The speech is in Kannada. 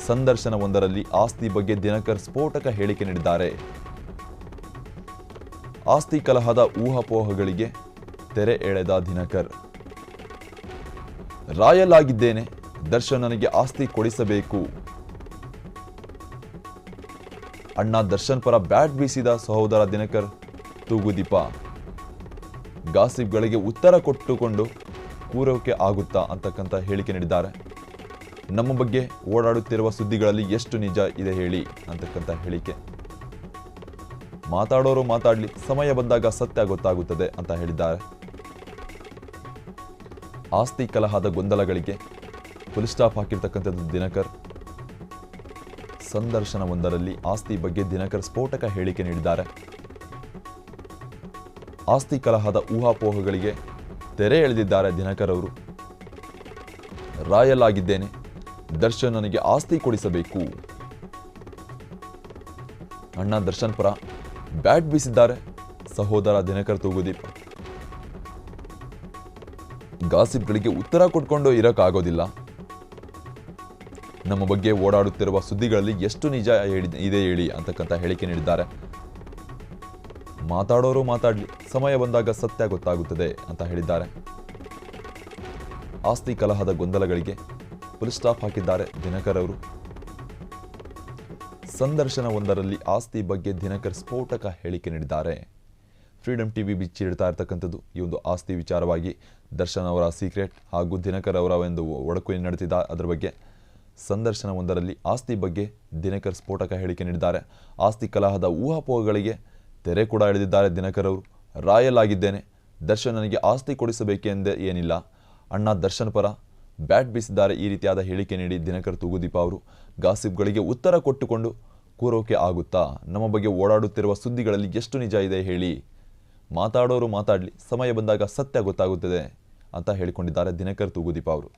ಸಂದರ್ಶನವೊಂದರಲ್ಲಿ ಆಸ್ತಿ ಬಗ್ಗೆ ದಿನಕರ್ ಸ್ಫೋಟಕ ಹೇಳಿಕೆ ನೀಡಿದ್ದಾರೆ. ಆಸ್ತಿ ಕಲಹದ ಊಹಾಪೋಹಗಳಿಗೆ ತೆರೆ ಎಳೆದ ದಿನಕರ್. ರಾಯಲ್ ಆಗಿದ್ದೇನೆ, ದರ್ಶನ್ ನನಗೆ ಆಸ್ತಿ ಕೊಡಿಸಬೇಕು. ಅಣ್ಣ ದರ್ಶನ್ ಪರ ಬ್ಯಾಟ್ ಬೀಸಿದ ಸಹೋದರ ದಿನಕರ್ ತೂಗುದೀಪ. ಗಾಸಿಪ್ಗಳಿಗೆ ಉತ್ತರ ಕೊಟ್ಟುಕೊಂಡು ಕೂರೋಕೆ ಆಗುತ್ತಾ ಅಂತಕ್ಕಂಥ ಹೇಳಿಕೆ ನೀಡಿದ್ದಾರೆ. ನಮ್ಮ ಬಗ್ಗೆ ಓಡಾಡುತ್ತಿರುವ ಸುದ್ದಿಗಳಲ್ಲಿ ಎಷ್ಟು ನಿಜ ಇದೆ ಹೇಳಿ ಅಂತಕ್ಕಂಥ ಹೇಳಿಕೆ. ಮಾತಾಡೋರು ಮಾತಾಡ್ಲಿ, ಸಮಯ ಬಂದಾಗ ಸತ್ಯ ಗೊತ್ತಾಗುತ್ತದೆ ಅಂತ ಹೇಳಿದ್ದಾರೆ. ಆಸ್ತಿ ಕಲಹದ ಗೊಂದಲಗಳಿಗೆ ಫುಲ್ ಸ್ಟಾಪ್ ಹಾಕಿರ್ತಕ್ಕಂಥದ್ದು ದಿನಕರ್. ಸಂದರ್ಶನವೊಂದರಲ್ಲಿ ಆಸ್ತಿ ಬಗ್ಗೆ ದಿನಕರ್ ಸ್ಫೋಟಕ ಹೇಳಿಕೆ ನೀಡಿದ್ದಾರೆ. ಆಸ್ತಿ ಕಲಹದ ಊಹಾಪೋಹಗಳಿಗೆ ತೆರೆ ಎಳೆದಿದ್ದಾರೆ ದಿನಕರ್ ಅವರು. ರಾಯಲ್ ಆಗಿದ್ದೇನೆ, ದರ್ಶನ್ ನನಗೆ ಆಸ್ತಿ ಕೊಡಿಸಬೇಕು. ಅಣ್ಣ ದರ್ಶನ್ ಪರ ಬ್ಯಾಟ್ ಬೀಸಿದ್ದಾರೆ ಸಹೋದರ ದಿನಕರ್ ತೂಗುದೀಪ. ಗಾಸಿಪ್ಗಳಿಗೆ ಉತ್ತರ ಕೊಟ್ಕೊಂಡು ಇರಕ್ಕಾಗೋದಿಲ್ಲ. ನಮ್ಮ ಬಗ್ಗೆ ಓಡಾಡುತ್ತಿರುವ ಸುದ್ದಿಗಳಲ್ಲಿ ಎಷ್ಟು ನಿಜ ಇದೆ ಹೇಳಿ ಅಂತಕ್ಕಂಥ ಹೇಳಿಕೆ ನೀಡಿದ್ದಾರೆ. ಮಾತಾಡೋರು ಮಾತಾಡ್ಲಿ, ಸಮಯ ಬಂದಾಗ ಸತ್ಯ ಗೊತ್ತಾಗುತ್ತದೆ ಅಂತ ಹೇಳಿದ್ದಾರೆ. ಆಸ್ತಿ ಕಲಹದ ಗೊಂದಲಗಳಿಗೆ ಫುಲ್ ಸ್ಟಾಪ್ ಹಾಕಿದ್ದಾರೆ ದಿನಕರ್ ಅವರು. ಸಂದರ್ಶನವೊಂದರಲ್ಲಿ ಆಸ್ತಿ ಬಗ್ಗೆ ದಿನಕರ್ ಸ್ಫೋಟಕ ಹೇಳಿಕೆ ನೀಡಿದ್ದಾರೆ. ಫ್ರೀಡಮ್ ಟಿವಿ ಬಿಚ್ಚಿಡ್ತಾ ಇರ್ತಕ್ಕಂಥದ್ದು ಈ ಒಂದು ಆಸ್ತಿ ವಿಚಾರವಾಗಿ. ದರ್ಶನ್ ಅವರ ಸೀಕ್ರೆಟ್ ಹಾಗೂ ದಿನಕರ್ ಅವರ ಒಂದು ಒಡಕು ಏನು ನಡೆದಿದ್ದ ಅದರ ಬಗ್ಗೆ. ಸಂದರ್ಶನವೊಂದರಲ್ಲಿ ಆಸ್ತಿ ಬಗ್ಗೆ ದಿನಕರ್ ಸ್ಫೋಟಕ ಹೇಳಿಕೆ ನೀಡಿದ್ದಾರೆ. ಆಸ್ತಿ ಕಲಹದ ಊಹಾಪೋಹಗಳಿಗೆ ತೆರೆ ಕೂಡ ಎಳೆದಿದ್ದಾರೆ ದಿನಕರ್ ಅವರು. ರಾಯಲ್ ಆಗಿದ್ದೇನೆ, ದರ್ಶನ್ ನನಗೆ ಆಸ್ತಿ ಕೊಡಿಸಬೇಕೆಂದೇ ಏನಿಲ್ಲ. ಅಣ್ಣ ದರ್ಶನ್ ಪರ ಬ್ಯಾಟ್ ಬೀಸಿದ್ದಾರೆ. ಈ ರೀತಿಯಾದ ಹೇಳಿಕೆ ನೀಡಿ ದಿನಕರ್ ತೂಗುದೀಪ ಅವರು ಗಾಸಿಪ್ಗಳಿಗೆ ಉತ್ತರ ಕೊಟ್ಟುಕೊಂಡು ಕೂರೋಕೆ ಆಗುತ್ತಾ? ನಮ್ಮ ಬಗ್ಗೆ ಓಡಾಡುತ್ತಿರುವ ಸುದ್ದಿಗಳಲ್ಲಿ ಎಷ್ಟು ನಿಜ ಇದೆ ಹೇಳಿ. ಮಾತಾಡೋರು ಮಾತಾಡಲಿ, ಸಮಯ ಬಂದಾಗ ಸತ್ಯ ಗೊತ್ತಾಗುತ್ತದೆ ಅಂತ ಹೇಳಿಕೊಂಡಿದ್ದಾರೆ ದಿನಕರ್ ತೂಗುದೀಪ ಅವರು.